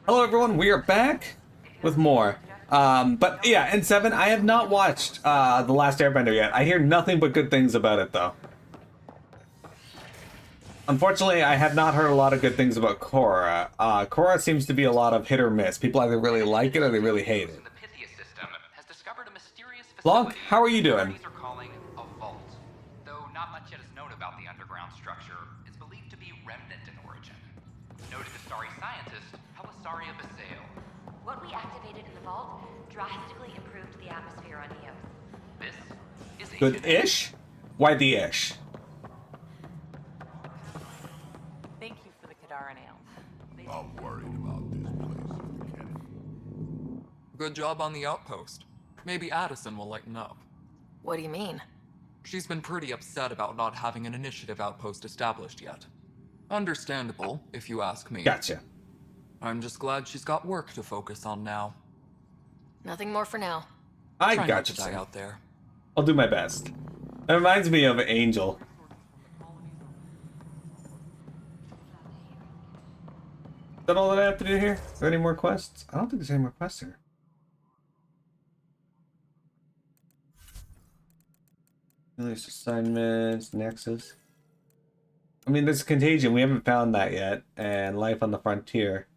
Hello everyone, we are back with more. But yeah, in 7, I have not watched The Last Airbender yet. I hear nothing but good things about it though. Unfortunately, I have not heard a lot of good things about Korra. Korra seems to be a lot of hit or miss. People either really like it or they really hate it. Blanc, how are you doing? What we activated in the vault drastically improved the atmosphere on Eos. This is Good-ish? Why the ish? Thank you for the Kadara nail. I'm worried about this place, Kenny. Good job on the outpost. Maybe Addison will lighten up. What do you mean? She's been pretty upset about not having an initiative outpost established yet. Understandable, if you ask me. Gotcha. I'm just glad she's got work to focus on now. Nothing more for now. I Try not gotcha. to die out there. I'll do my best. That reminds me of Angel. Is that all that I have to do here? Are there any more quests? I don't think there's any more quests here. Release assignments, Nexus. I mean, there's Contagion. We haven't found that yet. And Life on the Frontier.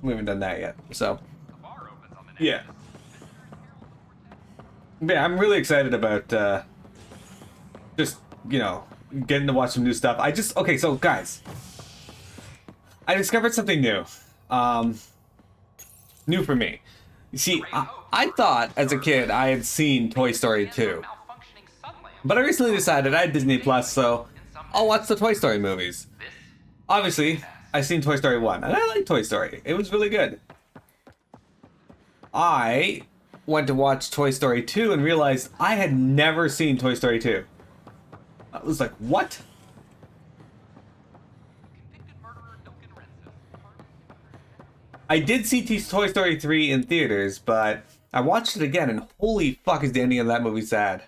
We haven't done that yet. So, yeah. Yeah, I'm really excited about just, you know, getting to watch some new stuff. Okay, so guys, I discovered something new. New for me. You see, I thought as a kid I had seen Toy Story 2. But I recently decided I had Disney Plus, so I'll watch the Toy Story movies. Obviously, I've seen Toy Story 1, and I like Toy Story. It was really good. I went to watch Toy Story 2 and realized I had never seen Toy Story 2. I was like, what? I did see Toy Story 3 in theaters, but I watched it again, and holy fuck is the ending of that movie sad.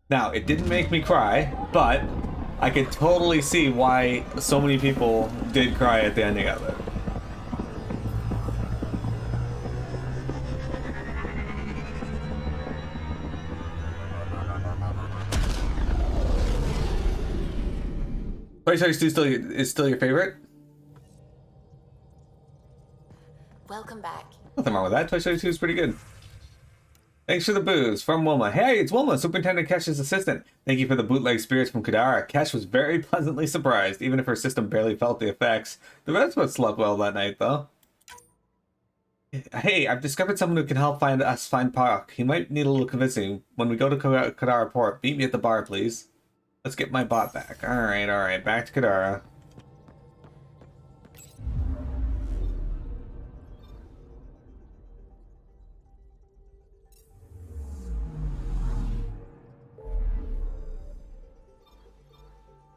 Now, it didn't make me cry, but I could totally see why so many people did cry at the ending of it. Toy Story 2 is still your favorite? Welcome back. Nothing wrong with that. Toy Story 2 is pretty good. Thanks for the booze. From Wilma. Hey, it's Wilma, Superintendent Kesh's assistant. Thank you for the bootleg spirits from Kadara. Kesh was very pleasantly surprised, even if her system barely felt the effects. The rest of us slept well that night, though. Hey, I've discovered someone who can help us find Park. He might need a little convincing. When we go to Kadara Port, meet me at the bar, please. Let's get my bot back. Alright. Back to Kadara.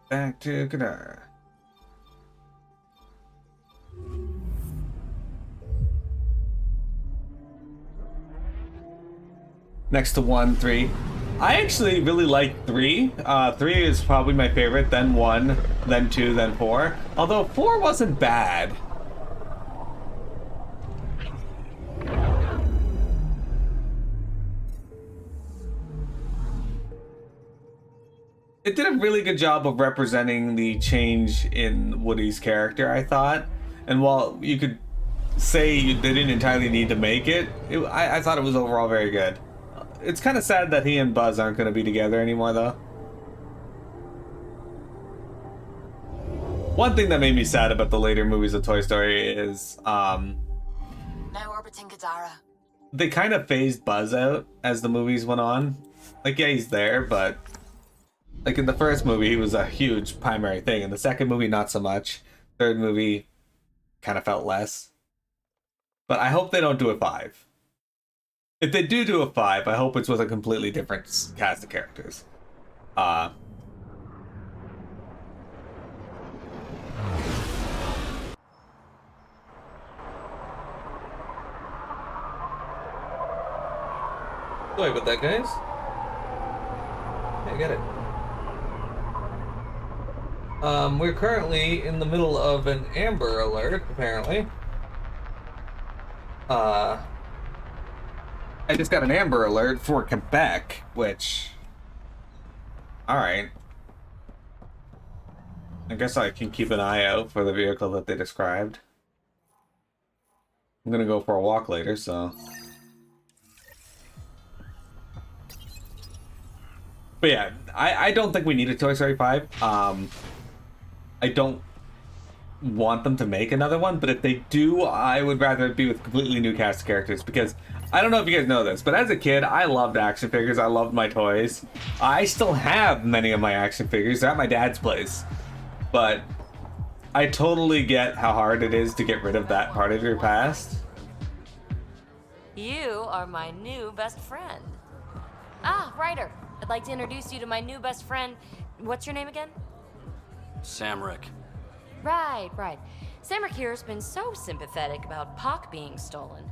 Back to Kadara. Next to 1, 3. I actually really like 3. 3 is probably my favorite, then 1, then 2, then 4. Although 4 wasn't bad. It did a really good job of representing the change in Woody's character, I thought. And while you could say they didn't entirely need to make it, I thought it was overall very good. It's kind of sad that he and Buzz aren't going to be together anymore, though. One thing that made me sad about the later movies of Toy Story is, Now orbiting Kadara. they kind of phased Buzz out as the movies went on. Like, yeah, he's there, but like in the first movie, he was a huge primary thing. In the second movie, not so much. Third movie, kind of felt less. But I hope they don't do a 5. If they do a 5, I hope it's with a completely different cast of characters. Sorry about that, guys. I get it. We're currently in the middle of an Amber Alert, apparently. I just got an Amber Alert for Quebec, which... Alright. I guess I can keep an eye out for the vehicle that they described. I'm gonna go for a walk later, so... But yeah, I don't think we need a Toy Story 5. I don't want them to make another one, but if they do, I would rather it be with completely new cast of characters, because I don't know if you guys know this, but as a kid, I loved action figures. I loved my toys. I still have many of my action figures. They're at my dad's place. But I totally get how hard it is to get rid of that part of your past. You are my new best friend. Ah, Ryder. I'd like to introduce you to my new best friend. What's your name again? Samrick. Right. Samrick here's been so sympathetic about Pock being stolen.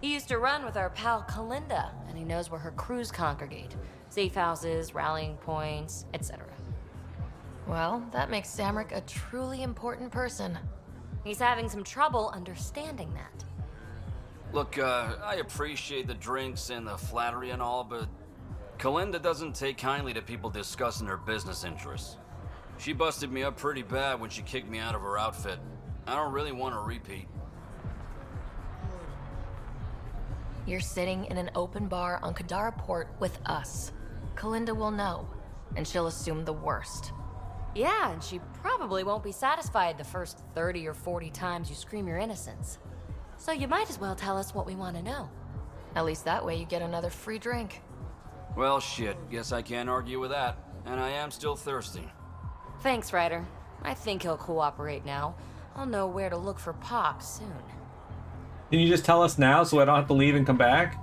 He used to run with our pal Kalinda, and he knows where her crews congregate. Safe houses, rallying points, etc. Well, that makes Samrick a truly important person. He's having some trouble understanding that. Look, I appreciate the drinks and the flattery and all, but Kalinda doesn't take kindly to people discussing her business interests. She busted me up pretty bad when she kicked me out of her outfit. I don't really want to repeat. You're sitting in an open bar on Kadara Port with us. Kalinda will know, and she'll assume the worst. Yeah, and she probably won't be satisfied the first 30 or 40 times you scream your innocence. So you might as well tell us what we want to know. At least that way you get another free drink. Well, shit, guess I can't argue with that. And I am still thirsty. Thanks, Ryder. I think he'll cooperate now. I'll know where to look for Pock soon. Can you just tell us now so I don't have to leave and come back?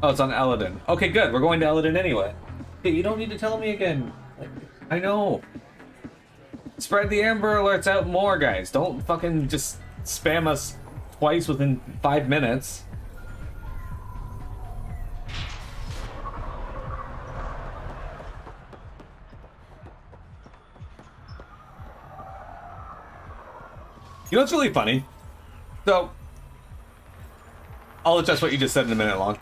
Oh, it's on Elaaden. Okay, good. We're going to Elaaden anyway. Hey, you don't need to tell me again. I know. Spread the Amber Alerts out more, guys. Don't fucking just spam us twice within 5 minutes. You know what's really funny? So, I'll adjust what you just said in a minute long.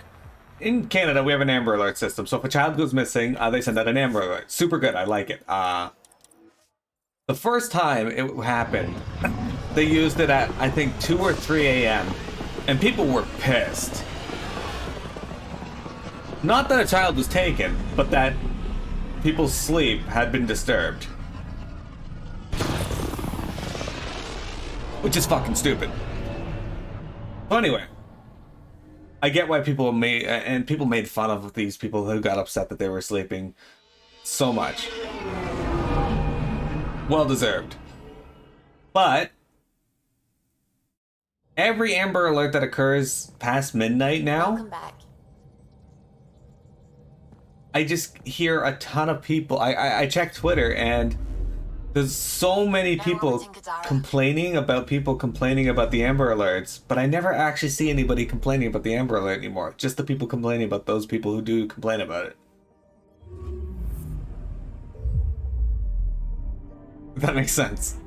In Canada, we have an Amber Alert system. So if a child goes missing, they send out an Amber Alert. Super good. I like it. The first time it happened, they used it at, I think, 2 or 3 a.m. And people were pissed. Not that a child was taken, but that people's sleep had been disturbed. Which is fucking stupid. So anyway, I get why people made fun of these people who got upset that they were sleeping so much. Well deserved. But every Amber Alert that occurs past midnight now, Welcome back. I just hear a ton of people. I check Twitter and there's so many people complaining about the Amber Alerts, but I never actually see anybody complaining about the Amber Alert anymore. Just the people complaining about those people who do complain about it. If that makes sense.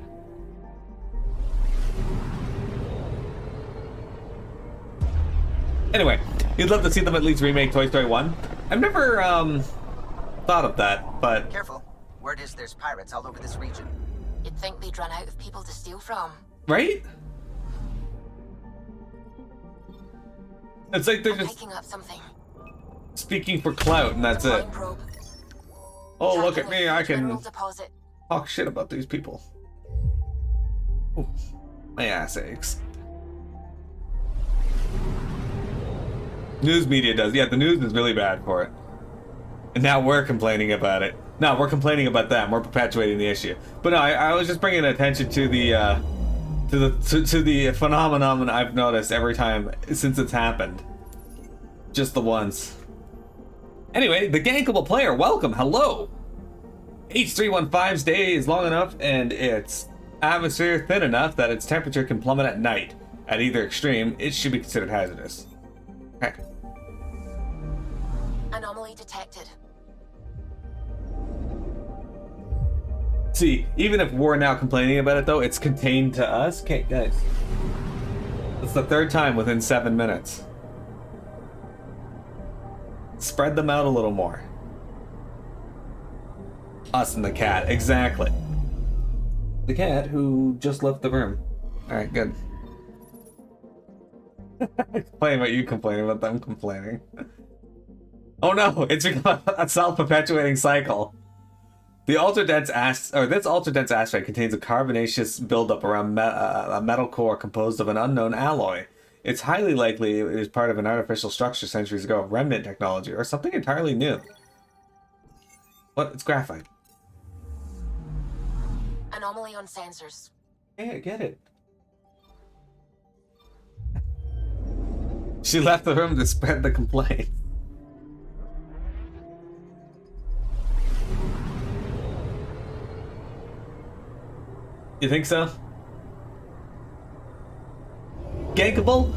Anyway, you'd love to see them at least remake Toy Story 1. I've never thought of that, but Careful. Word is there's pirates all over this region. You'd think they'd run out of people to steal from. right? It's like they're just Picking up something. speaking for clout, and that's it. Mine probe. Oh, look at Tracking me! a I huge mineral can deposit. talk shit about these people. Ooh, my ass aches. News media does. Yeah, the news is really bad for it. And now we're complaining about it. No, we're complaining about them. We're perpetuating the issue. But no, I was just bringing attention to the to the phenomenon I've noticed every time since it's happened. Just the once. Anyway, the gankable player, welcome, hello. H315's day is long enough and its atmosphere thin enough that its temperature can plummet at night. At either extreme, it should be considered hazardous. Okay. Anomaly detected. See, even if we're now complaining about it, though, it's contained to us. Okay, guys. It's the third time within 7 minutes. Spread them out a little more. Us and the cat, exactly. The cat who just left the room. Alright, good. Complain about you complaining about them complaining. Oh no, it's a self-perpetuating cycle. The ultra-dense this ultra-dense asteroid contains a carbonaceous buildup around a metal core composed of an unknown alloy. It's highly likely it is part of an artificial structure centuries ago, remnant technology, or something entirely new. What? It's graphite. Anomaly on sensors. Yeah, I get it. She left the room to spread the complaint. You think so? Gankable,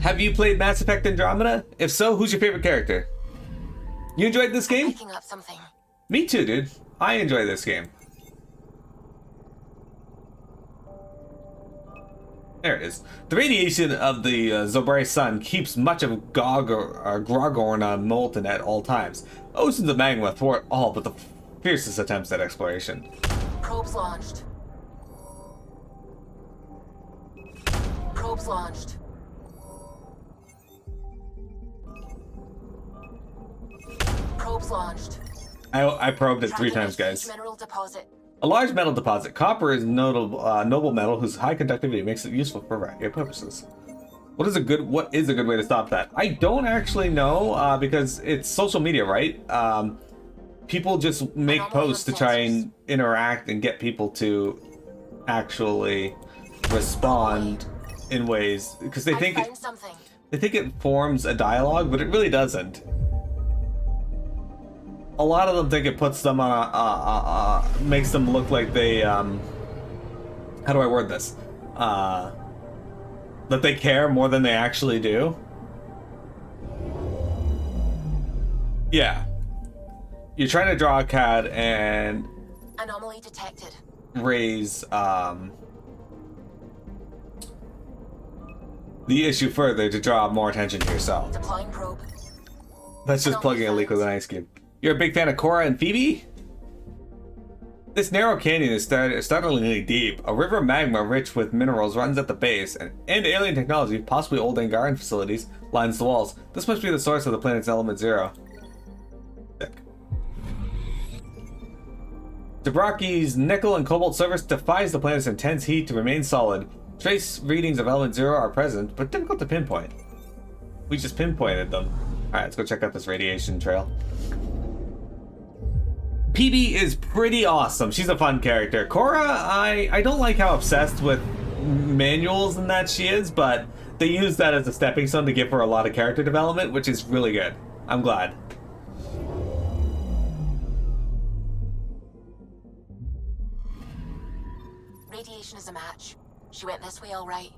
have you played Mass Effect Andromeda? If so, who's your favorite character? You enjoyed this game? Picking up something. Me too, dude. I enjoy this game. There it is. The radiation of the Zobrai sun keeps much of Grogorn molten at all times. Oceans of magma thwart all but the fiercest attempts at exploration. Probes launched. Probes launched. Probes launched. I probed it 3 times, guys. Mineral deposit. A large metal deposit. Copper is noble metal whose high conductivity makes it useful for a variety of purposes. What is a good way to stop that? I don't actually know because it's social media, right? People just make posts to try and interact and get people to actually respond in ways because they think it forms a dialogue, but it really doesn't. A lot of them think it puts them on makes them look like they how do I word this? That they care more than they actually do. Yeah. You're trying to draw a cat and anomaly detected. Raise the issue further to draw more attention to yourself. Deploying probe. That's just plugging a leak with an ice cube. You're a big fan of Cora and Phoebe? This narrow canyon is startlingly deep. A river of magma rich with minerals runs at the base, and alien technology, possibly old Angaran facilities, lines the walls. This must be the source of the planet's element zero. Sick. Dabraki's nickel and cobalt surface defies the planet's intense heat to remain solid. Trace readings of element zero are present, but difficult to pinpoint. We just pinpointed them. Alright, let's go check out this radiation trail. PB is pretty awesome. She's a fun character. Cora, I don't like how obsessed with manuals and that she is, but they use that as a stepping stone to give her a lot of character development, which is really good. I'm glad. Radiation is a match. She went this way all right.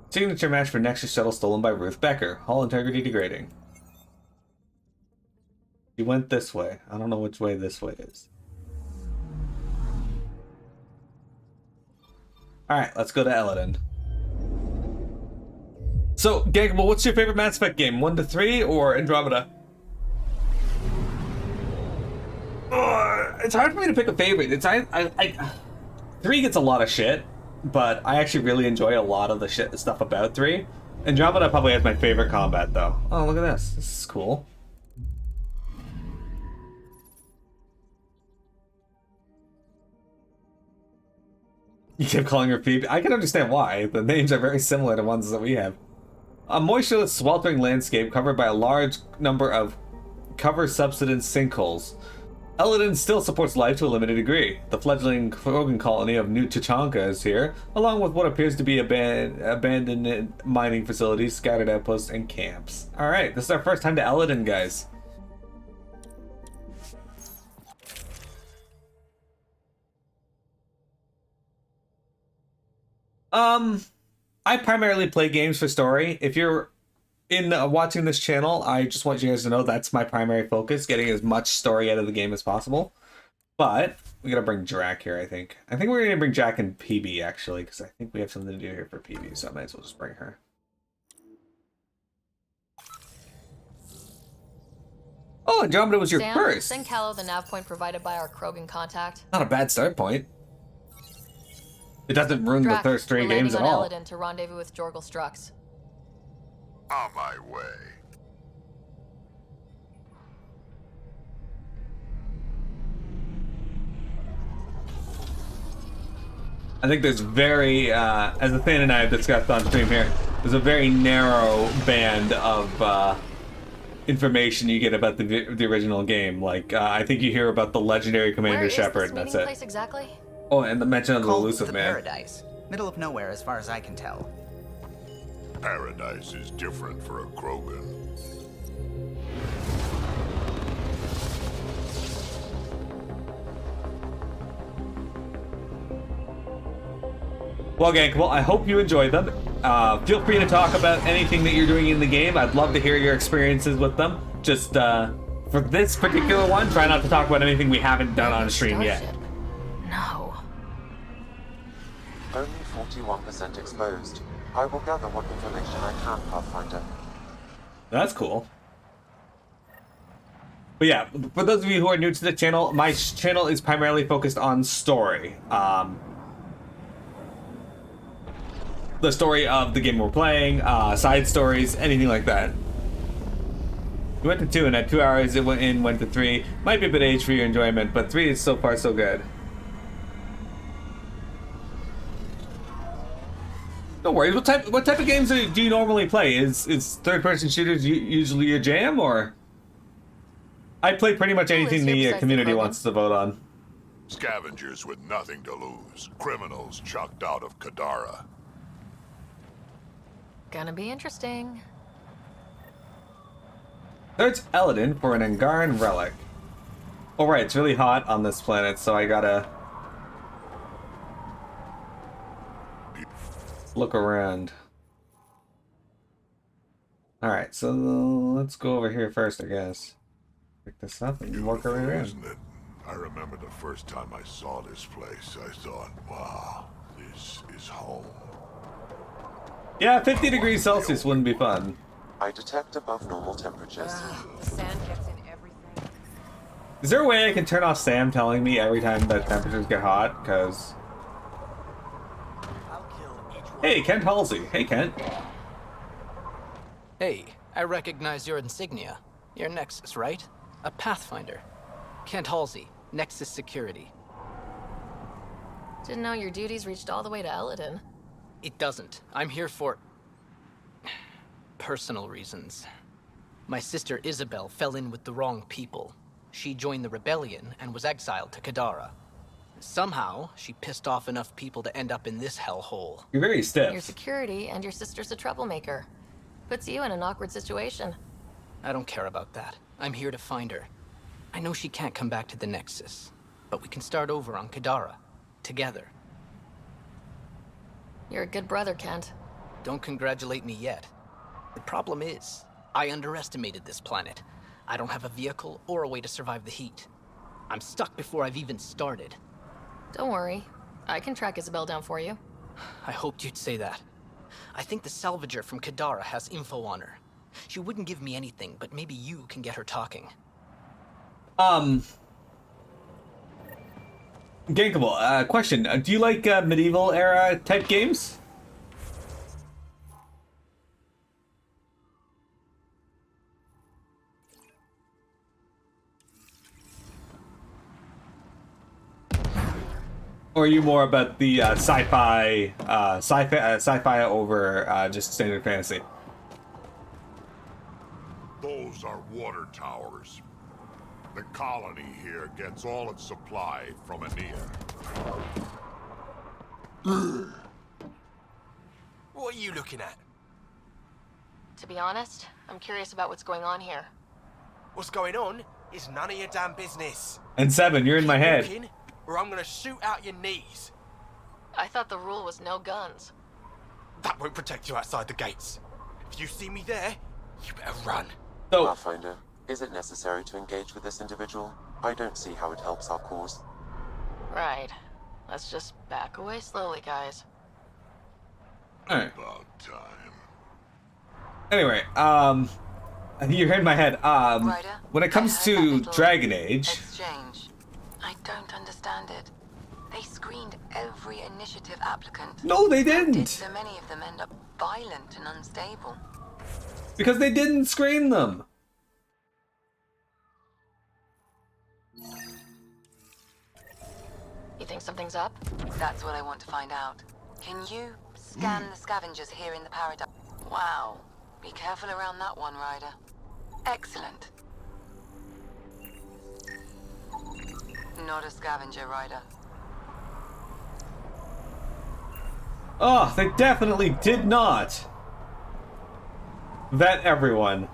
Signature match for Nexus shuttle stolen by Ruth Becker. Hull integrity degrading. She went this way. I don't know which way this way is. Alright, let's go to Elaaden. So, Gankable, what's your favorite Mass Effect game? 1 to 3 or Andromeda? It's hard for me to pick a favorite. 3 gets a lot of shit, but I actually really enjoy a lot of the stuff about 3. Andromeda probably has my favorite combat, though. Oh, look at this. This is cool. You kept calling her Phoebe. I can understand why. The names are very similar to ones that we have. A moistureless, sweltering landscape covered by a large number of cover subsidence sinkholes. Elaaden still supports life to a limited degree. The fledgling Krogan colony of New Tuchanka is here, along with what appears to be abandoned mining facilities, scattered outposts, and camps. Alright, this is our first time to Elaaden, guys. I primarily play games for story. If you're watching this channel, I just want you guys to know that's my primary focus, getting as much story out of the game as possible. But we gotta bring Drac here, I think. I think we're gonna bring Jack and PB, actually, because I think we have something to do here for PB, so I might as well just bring her. Oh, Andromeda was your Sam, first! send Callow the nav point provided by our Krogan contact. Not a bad start point. It doesn't ruin the Drac, first three we're games at landing all. on Elaaden to rendezvous with Jorgal Strux. On my way. I think there's very, as Athena and I have discussed on stream here, there's a very narrow band of information you get about the original game. Like, I think you hear about the legendary Commander Where is Shepard, this and that's meeting it. place exactly? Oh, and the mention of the Called elusive the man. Paradise. Middle of nowhere, as far as I can tell. Paradise is different for a Krogan. Well, gang, I hope you enjoyed them. Feel free to talk about anything that you're doing in the game. I'd love to hear your experiences with them. Just for this particular one, try not to talk about anything we haven't done on stream yet. Starship. No. Only 41% exposed. I will gather what information I can, Pathfinder. That's cool. But yeah, for those of you who are new to the channel, my channel is primarily focused on story. The story of the game we're playing, side stories, anything like that. We went to 2, and at 2 hours it went to 3. Might be a bit age for your enjoyment, but 3 is so far so good. No worries. What type of games do you normally play? Is third-person shooters usually your jam, or? I play pretty much anything the community wants to vote on. Scavengers with nothing to lose. Criminals chucked out of Kadara. Gonna be interesting. Search Elaaden for an Angaran relic. Oh right, it's really hot on this planet, so I gotta look around. Alright, so let's go over here first, I guess. Pick this up and work our way around. Isn't it? I remember the first time I saw this place, I thought, wow, this is home. Yeah, 50 degrees Celsius wouldn't be fun. I detect above normal temperatures. The sand gets in everything. Is there a way I can turn off Sam telling me every time that temperatures get hot? Because... Hey, Kent Halsey. Hey, Kent. Hey, I recognize your insignia. You're Nexus, right? A Pathfinder. Kent Halsey, Nexus Security. Didn't know your duties reached all the way to Elaaden. It doesn't. I'm here for... personal reasons. My sister Isabel fell in with the wrong people. She joined the rebellion and was exiled to Kadara. Somehow, she pissed off enough people to end up in this hellhole. You're very stiff. Your security and your sister's a troublemaker. Puts you in an awkward situation. I don't care about that. I'm here to find her. I know she can't come back to the Nexus, but we can start over on Kadara, together. You're a good brother, Kent. Don't congratulate me yet. The problem is, I underestimated this planet. I don't have a vehicle or a way to survive the heat. I'm stuck before I've even started. Don't worry. I can track Isabel down for you. I hoped you'd say that. I think the salvager from Kadara has info on her. She wouldn't give me anything, but maybe you can get her talking. Gankable, question. Do you like medieval era type games? Or are you more about the sci-fi over just standard fantasy? Those are water towers. The colony here gets all its supply from Anea. What are you looking at? To be honest, I'm curious about what's going on here. What's going on is none of your damn business. And 7, you're in my head. Walking, or I'm gonna shoot out your knees. I thought the rule was no guns. That won't protect you outside the gates. If you see me there, you better run. So, Pathfinder, is it necessary to engage with this individual? I don't see how it helps our cause. Right. Let's just back away slowly, guys. Alright. About time. Anyway, you heard my head. Ryder, When it comes I heard to that little Dragon Age, exchange. I don't understand it. They screened every initiative applicant. no, they How did didn't, so many of them end up violent and unstable? because they didn't screen them. You think something's up? That's what I want to find out. Can you scan the scavengers here in the paradise? Wow. Be careful around that one, Ryder. Excellent. Not a scavenger, Ryder. Oh, they definitely did not vet everyone.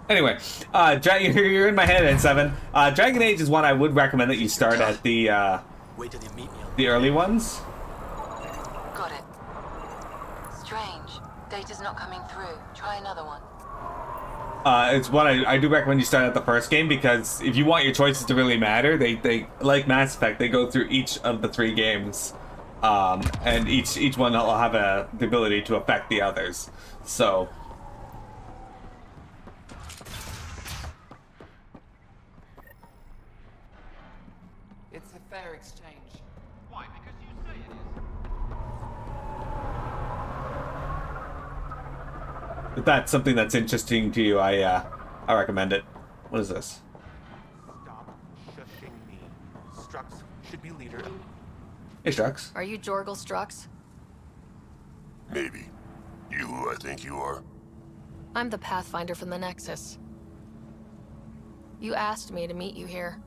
Anyway, you're in my head, N7. Dragon Age is one I would recommend that you start at the Wait till you meet me. the early ones. Got it. Strange. Data's not coming through. Try another one. It's one I do recommend you start at the first game, because if you want your choices to really matter, they like Mass Effect, they go through each of the 3 games, and each one will have the ability to affect the others. So. It's a fair exchange. Why? Because you say it is. If that's something that's interesting to you, I recommend it. What is this? Stop shushing me. Strux should be leader. Hey, Strux. Are you Jorgel Strux? Maybe. You who I think you are? I'm the Pathfinder from the Nexus. You asked me to meet you here.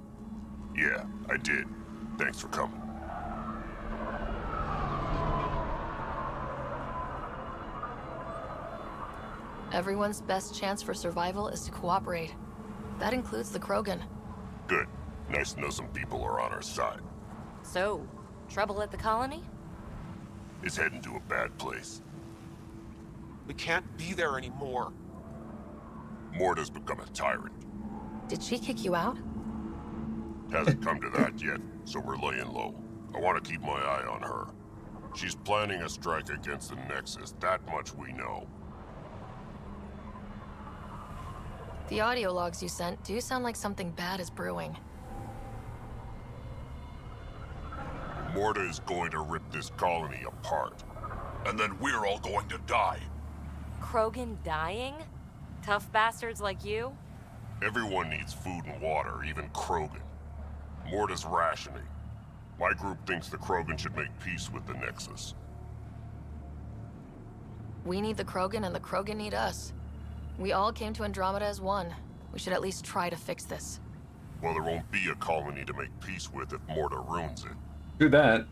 Yeah, I did. Thanks for coming. Everyone's best chance for survival is to cooperate. That includes the Krogan. Good. Nice to know some people are on our side. So, trouble at the colony? It's heading to a bad place. We can't be there anymore. Morta's become a tyrant. Did she kick you out? Hasn't come to that yet, so we're laying low. I want to keep my eye on her. She's planning a strike against the Nexus, that much we know. The audio logs you sent do sound like something bad is brewing. Morta is going to rip this colony apart. And then we're all going to die. Krogan dying? Tough bastards like you? Everyone needs food and water, even Krogan. Morta's rationing. My group thinks the Krogan should make peace with the Nexus. We need the Krogan and the Krogan need us. We all came to Andromeda as one. We should at least try to fix this. Well, there won't be a colony to make peace with if Morta ruins it. Do that.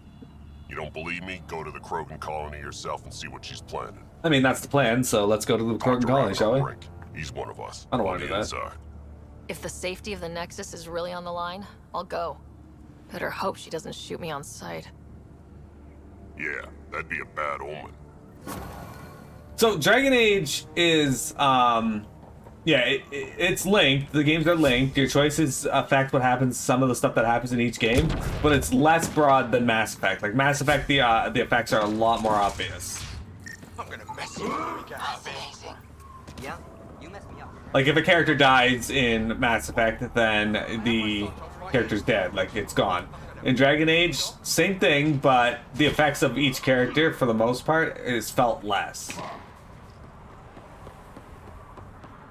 You don't believe me? Go to the Krogan colony yourself and see what she's planning. I mean, that's the plan, so let's go to the Krogan colony, shall we? Brink. He's one of us. I don't On want to the do that. inside. If the safety of the Nexus is really on the line, I'll go. Better hope she doesn't shoot me on sight. Yeah, that'd be a bad omen. So Dragon Age is, it's linked. The games are linked. Your choices affect what happens, some of the stuff that happens in each game, but it's less broad than Mass Effect. Like Mass Effect, the effects are a lot more obvious. I'm gonna mess you when we get out of here. Fascinating. Yeah, you messed me up. Like if a character dies in Mass Effect, then the character's dead. Like it's gone. In Dragon Age, same thing, but the effects of each character, for the most part, is felt less.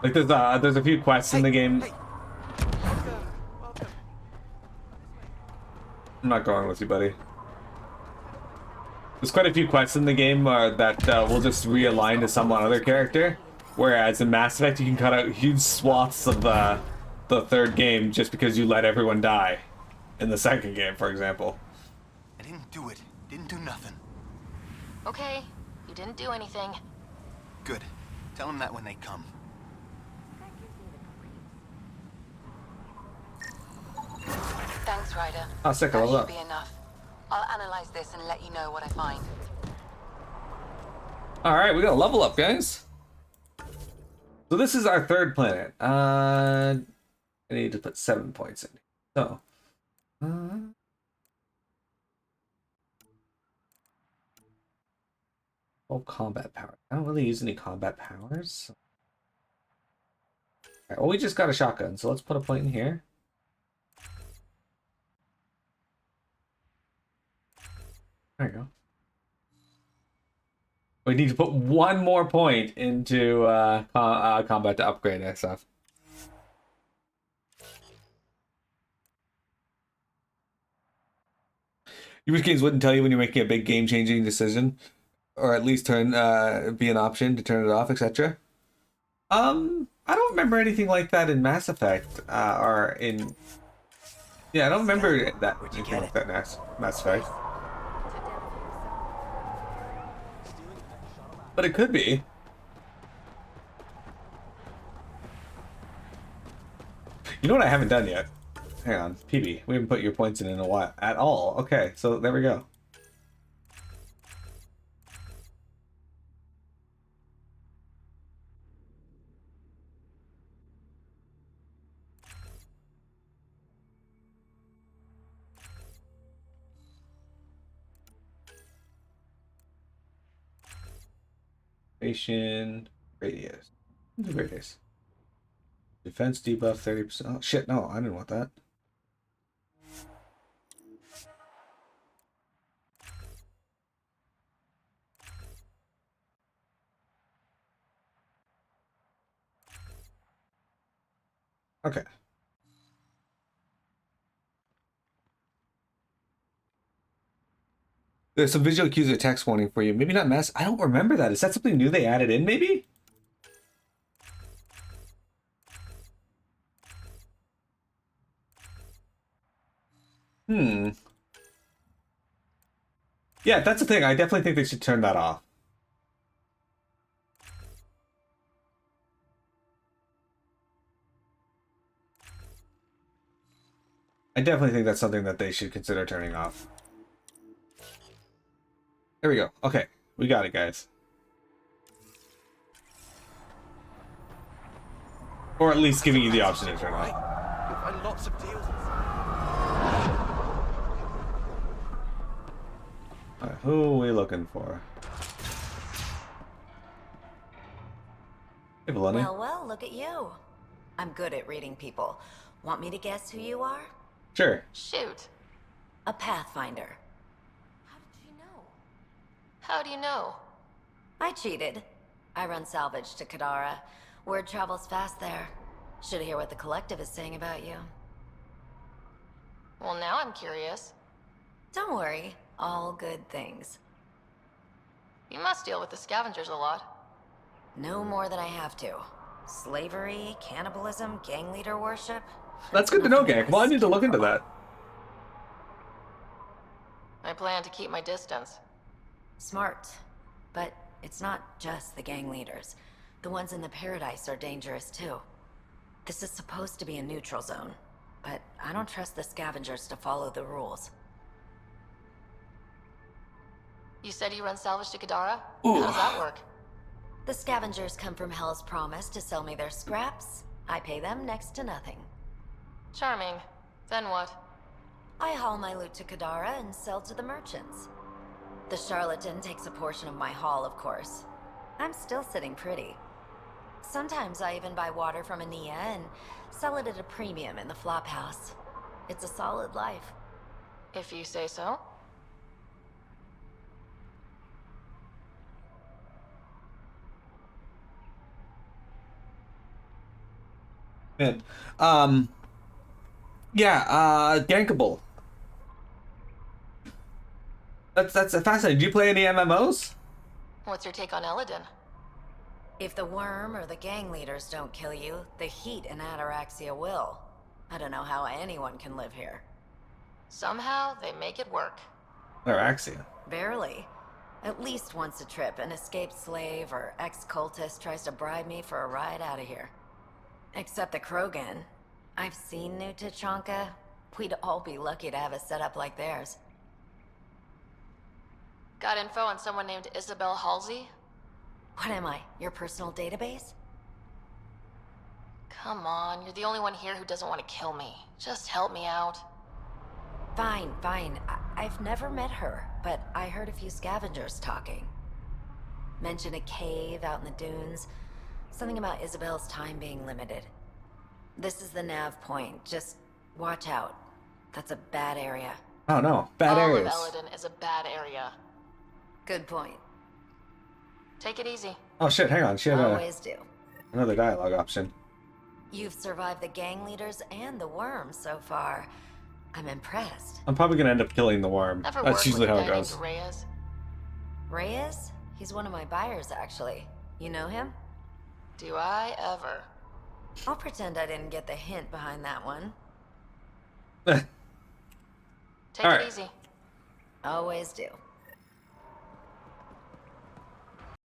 Like there's a few quests in the game. Hey. Welcome. I'm not going with you, buddy. There's quite a few quests in the game that will just realign to some other character, whereas in Mass Effect you can cut out huge swaths of the third game just because you let everyone die in the second game, for example. I didn't do it. Didn't do nothing. Okay, you didn't do anything. Good. Tell them that when they come. Thanks, Ryder. Oh, sick, I That love should that. be enough. I'll analyze this and let you know what I find. All right, we got a level up, guys. So this is our third planet. I need to put 7 points in. So, Oh, combat power. I don't really use any combat powers. Alright, well, we just got a shotgun, so let's put a point in here. There you go. We need to put one more point into combat to upgrade that stuff. Your games wouldn't tell you when you're making a big game-changing decision, or at least turn be an option to turn it off, etc. I don't remember anything like that in Mass Effect, or in. Yeah, I don't remember that anything like that in Mass Effect. But it could be. You know what I haven't done yet? Hang on, PB. We haven't put your points in a while at all. Okay, so there we go. Radius. Radius. Defense debuff 30%. Oh shit, no, I didn't want that. Okay. There's some visual cues or text warning for you. Maybe not mass. I don't remember that. Is that something new they added in, maybe? Yeah, that's the thing. I definitely think they should turn that off. I definitely think that's something that they should consider turning off. There we go. Okay, we got it, guys. Or at least giving you the option to turn off. You'll find lots of deals. Alright, who are we looking for? Hey, Valeni. Well, look at you. I'm good at reading people. Want me to guess who you are? Sure. Shoot. A Pathfinder. How did you know? How do you know? I cheated. I run salvage to Kadara. Word travels fast there. Should hear what the Collective is saying about you. Well, now I'm curious. Don't worry. All good things. You must deal with the Scavengers a lot. No more than I have to. Slavery, cannibalism, gang leader worship. That's good to know, gang. Well, I need to look into that. I plan to keep my distance. Smart. But it's not just the gang leaders. The ones in the Paradise are dangerous too. This is supposed to be a neutral zone, but I don't trust the Scavengers to follow the rules. You said you run salvage to Kadara? Ooh. How does that work? The Scavengers come from Hell's Promise to sell me their scraps. I pay them next to nothing. Charming. Then what? I haul my loot to Kadara and sell to the merchants. The charlatan takes a portion of my haul, of course. I'm still sitting pretty. Sometimes I even buy water from Ania and sell it at a premium in the flop house. It's a solid life. If you say so. Man. Gankable. That's fascinating. Do you play any MMOs? What's your take on Elaaden? If the worm or the gang leaders don't kill you, the heat in Ataraxia will. I don't know how anyone can live here. Somehow, they make it work. Araxia. Barely. At least once a trip, an escaped slave or ex-cultist tries to bribe me for a ride out of here. Except the Krogan. I've seen New Tuchanka. We'd all be lucky to have a setup like theirs. Got info on someone named Isabel Halsey? What am I, your personal database? Come on, you're the only one here who doesn't want to kill me. Just help me out. Fine, fine. I've never met her, but I heard a few scavengers talking. Mention a cave out in the dunes. Something about Isabel's time being limited. This is the nav point. Just watch out. That's a bad area. Oh no, bad All areas. of Elaaden is a bad area. Good point. Take it easy. Oh shit, hang on. She had Always do. another dialogue option. You've survived the gang leaders and the worms so far. I'm impressed. I'm probably gonna end up killing the worm. Ever That's worked usually with how a it guy goes. named Reyes? Reyes? He's one of my buyers, actually. You know him? Do I ever? I'll pretend I didn't get the hint behind that one. Take All it right. easy. Always do.